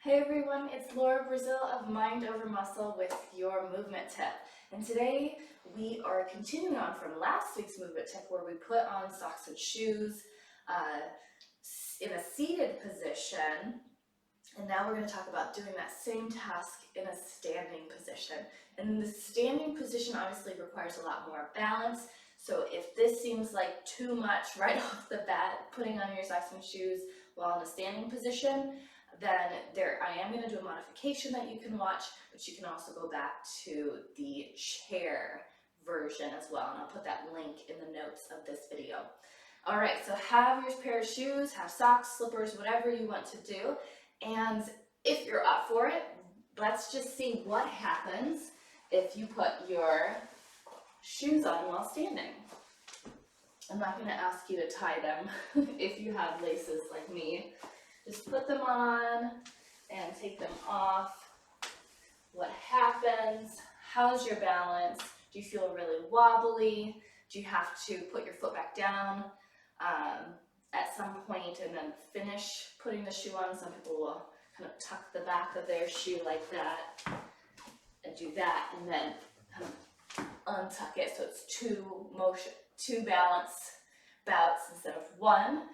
Hey everyone, it's Laura Brazil of Mind Over Muscle with your movement tip. And today we are continuing on from last week's movement tip where we put on socks and shoes in a seated position. And now we're going to talk about doing that same task in a standing position. And the standing position obviously requires a lot more balance. So if this seems like too much right off the bat, putting on your socks and shoes while in a standing position, then I am going to do a modification that you can watch, but you can also go back to the chair version as well, and I'll put that link in the notes of this video. All right, so have your pair of shoes, have socks, slippers, whatever you want to do, and if you're up for it, let's just see what happens if you put your shoes on while standing. I'm not going to ask you to tie them if you have laces like me. Just put them on and take them off. What happens? How's your balance? Do you feel really wobbly? Do you have to put your foot back down at some point and then finish putting the shoe on? Some people will kind of tuck the back of their shoe like that and do that and then kind of untuck it so it's two balance bouts instead of one.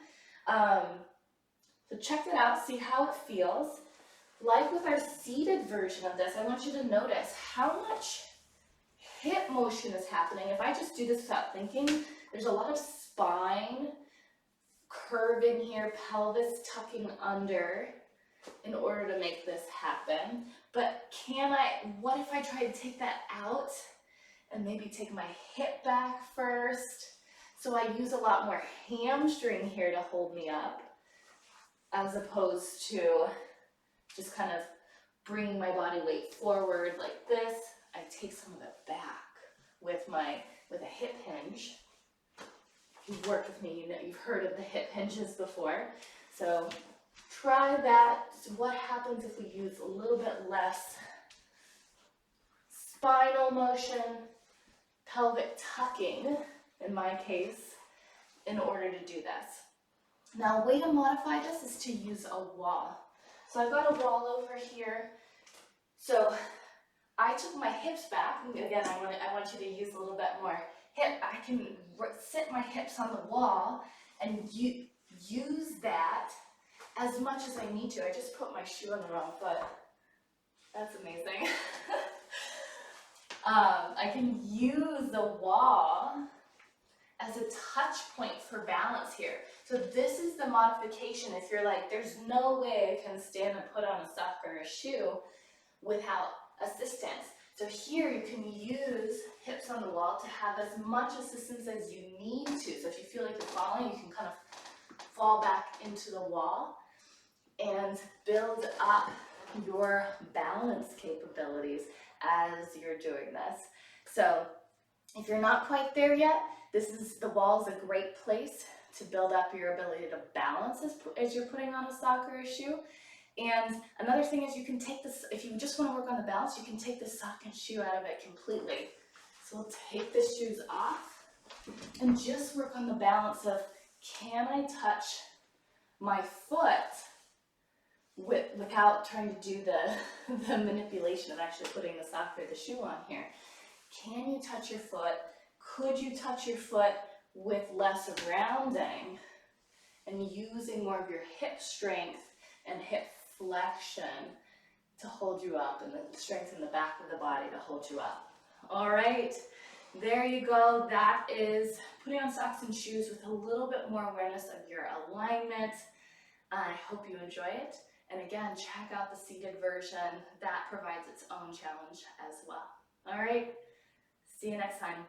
So check it out, see how it feels. Like with our seated version of this, I want you to notice how much hip motion is happening. If I just do this without thinking, there's a lot of spine curving here, pelvis tucking under in order to make this happen. But what if I try to take that out and maybe take my hip back first? So I use a lot more hamstring here to hold me up, as opposed to just kind of bringing my body weight forward like this. I take some of it back with a hip hinge. If you've worked with me, you've heard of the hip hinges before. So try that. So what happens if we use a little bit less spinal motion, pelvic tucking, in my case, in order to do this? Now, a way to modify this is to use a wall. So I've got a wall over here. So I took my hips back. Again, I want you to use a little bit more hip. I can sit my hips on the wall and use that as much as I need to. I just put my shoe on the wrong foot. That's amazing. I can use the wall as a touch point for balance here. So this is the modification. If you're like, there's no way I can stand and put on a sock or a shoe without assistance. So here you can use hips on the wall to have as much assistance as you need to. So if you feel like you're falling, you can kind of fall back into the wall and build up your balance capabilities as you're doing this. So if you're not quite there yet, the wall is a great place to build up your ability to balance as you're putting on a sock or a shoe. And another thing is you can take this, if you just want to work on the balance, you can take the sock and shoe out of it completely. So we'll take the shoes off and just work on the balance of, can I touch my foot without trying to do the manipulation of actually putting the sock or the shoe on here? Can you touch your foot? Could you touch your foot with less rounding and using more of your hip strength and hip flexion to hold you up, and the strength in the back of the body to hold you up? All right, there you go. That is putting on socks and shoes with a little bit more awareness of your alignment. I hope you enjoy it. And again, check out the seated version. That provides its own challenge as well. All right, see you next time.